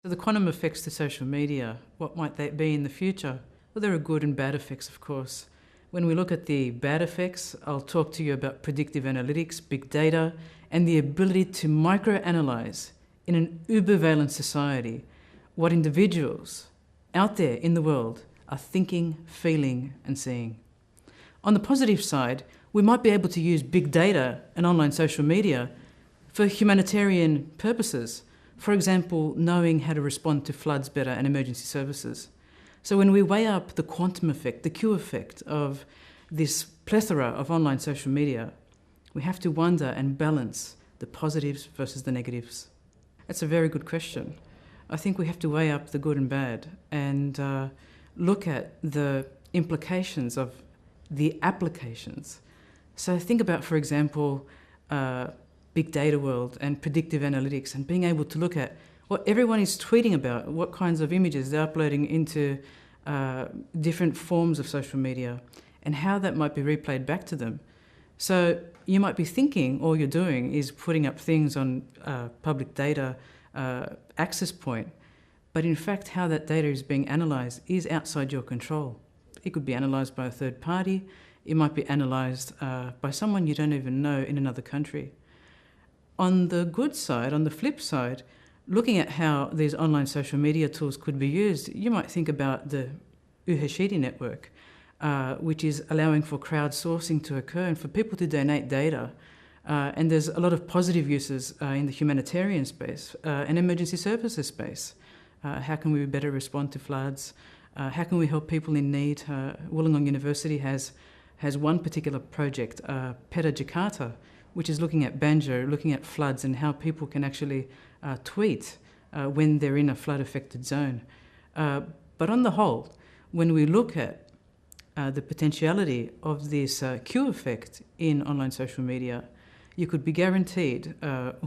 So the quantum effects to social media, what might they be in the future? Well, there are good and bad effects, of course. When we look at the bad effects, I'll talk to you about predictive analytics, big data, and the ability to microanalyze in an uber-valent society what individuals out there in the world are thinking, feeling, and seeing. On the positive side, we might be able to use big data and online social media for humanitarian purposes. For example, knowing how to respond to floods better and emergency services. So when we weigh up the quantum effect, the Q effect of this plethora of online social media, we have to wonder and balance the positives versus the negatives. That's a very good question. I think we have to weigh up the good and bad and look at the implications of the applications. So think about, for example, big data world and predictive analytics and being able to look at what everyone is tweeting about, what kinds of images they're uploading into different forms of social media and how that might be replayed back to them. So you might be thinking all you're doing is putting up things on public data access point, but in fact how that data is being analysed is outside your control. It could be analysed by a third party, it might be analysed by someone you don't even know in another country. On the good side, on the flip side, looking at how these online social media tools could be used, you might think about the Uhashidi network, which is allowing for crowdsourcing to occur and for people to donate data. And there's a lot of positive uses in the humanitarian space and emergency services space. How can we better respond to floods? How can we help people in need? Wollongong University has one particular project, Peta Jakarta, which is looking at Banjo, looking at floods and how people can actually tweet when they're in a flood-affected zone. But on the whole, when we look at the potentiality of this Q effect in online social media, you could be guaranteed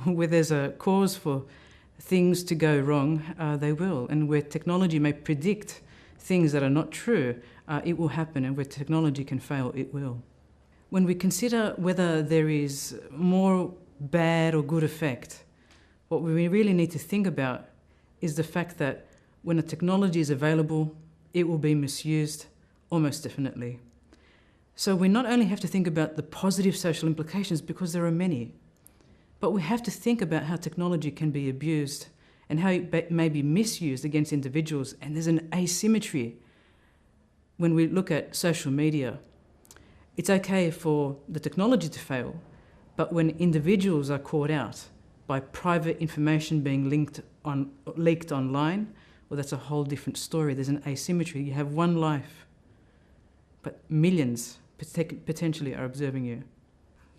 where there's a cause for things to go wrong, they will. And where technology may predict things that are not true, it will happen. And where technology can fail, it will. When we consider whether there is more bad or good effect, what we really need to think about is the fact that when a technology is available, it will be misused almost definitely. So we not only have to think about the positive social implications, because there are many, but we have to think about how technology can be abused and how it may be misused against individuals. And there's an asymmetry when we look at social media. It's okay for the technology to fail, but when individuals are caught out by private information being leaked online, well, that's a whole different story. There's an asymmetry. You have one life, but millions potentially are observing you.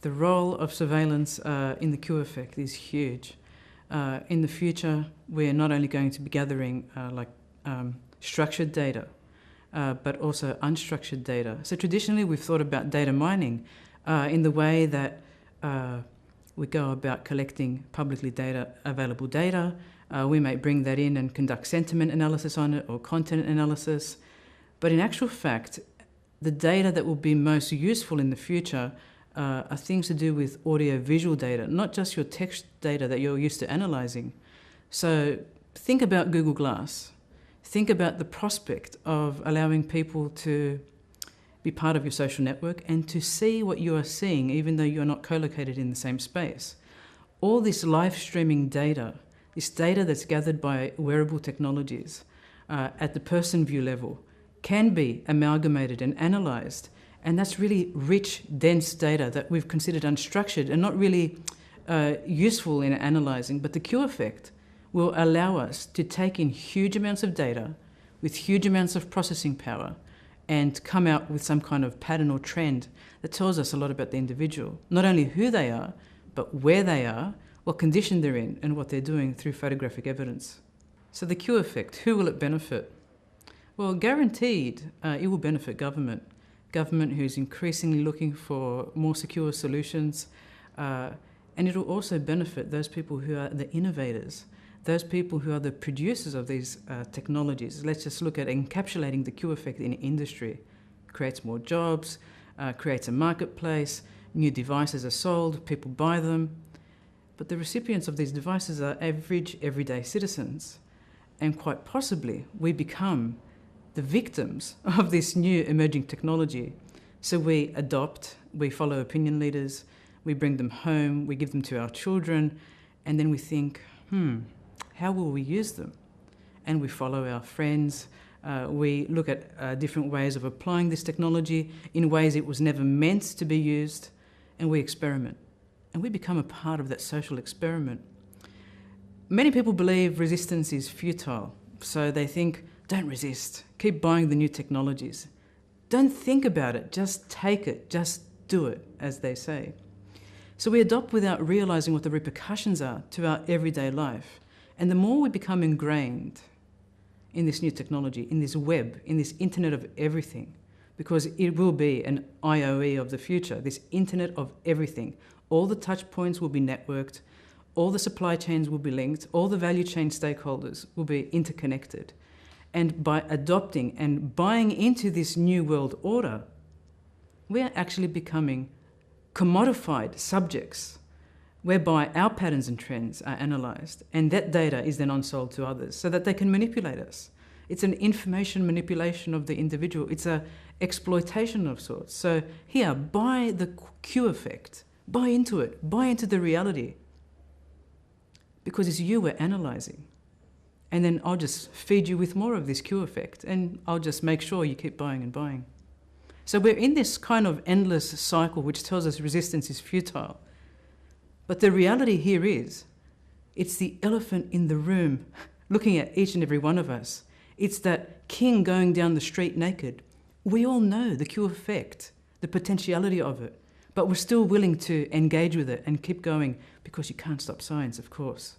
The role of surveillance in the Q effect is huge. In the future, we're not only going to be gathering structured data, but also unstructured data. So traditionally, we've thought about data mining in the way that we go about collecting publicly available data. We may bring that in and conduct sentiment analysis on it or content analysis. But in actual fact, the data that will be most useful in the future are things to do with audio-visual data, not just your text data that you're used to analysing. So think about Google Glass. Think about the prospect of allowing people to be part of your social network and to see what you are seeing, even though you're not co-located in the same space. All this live streaming data, this data that's gathered by wearable technologies at the person view level, can be amalgamated and analysed. And that's really rich, dense data that we've considered unstructured and not really useful in analysing. But the Q effect will allow us to take in huge amounts of data with huge amounts of processing power and come out with some kind of pattern or trend that tells us a lot about the individual. Not only who they are, but where they are, what condition they're in, and what they're doing through photographic evidence. So the Q effect, who will it benefit? Well, guaranteed it will benefit government. Government who's increasingly looking for more secure solutions. And it'll also benefit those people who are the innovators, those people who are the producers of these technologies. Let's just look at encapsulating the Q effect in industry. Creates more jobs, creates a marketplace, new devices are sold, people buy them. But the recipients of these devices are average, everyday citizens. and quite possibly we become the victims of this new emerging technology. So we adopt, we follow opinion leaders, we bring them home, we give them to our children, and then we think, how will we use them? And we follow our friends. We look at different ways of applying this technology in ways it was never meant to be used, and we experiment. And we become a part of that social experiment. Many people believe resistance is futile, so they think, don't resist, keep buying the new technologies. Don't think about it, just take it, just do it, as they say. So we adopt without realizing what the repercussions are to our everyday life. And the more we become ingrained in this new technology, in this web, in this internet of everything, because it will be an IOE of the future, this internet of everything. All the touch points will be networked, all the supply chains will be linked, all the value chain stakeholders will be interconnected. And by adopting and buying into this new world order, we are actually becoming commodified subjects, whereby our patterns and trends are analysed, and that data is then on-sold to others so that they can manipulate us. It's an information manipulation of the individual. It's an exploitation of sorts. So here, buy the Q effect. Buy into it. Buy into the reality. Because it's you we're analysing. And then I'll just feed you with more of this Q effect, and I'll just make sure you keep buying and buying. So we're in this kind of endless cycle which tells us resistance is futile. But the reality here is, it's the elephant in the room looking at each and every one of us. It's that king going down the street naked. We all know the Q effect, the potentiality of it, but we're still willing to engage with it and keep going because you can't stop science, of course.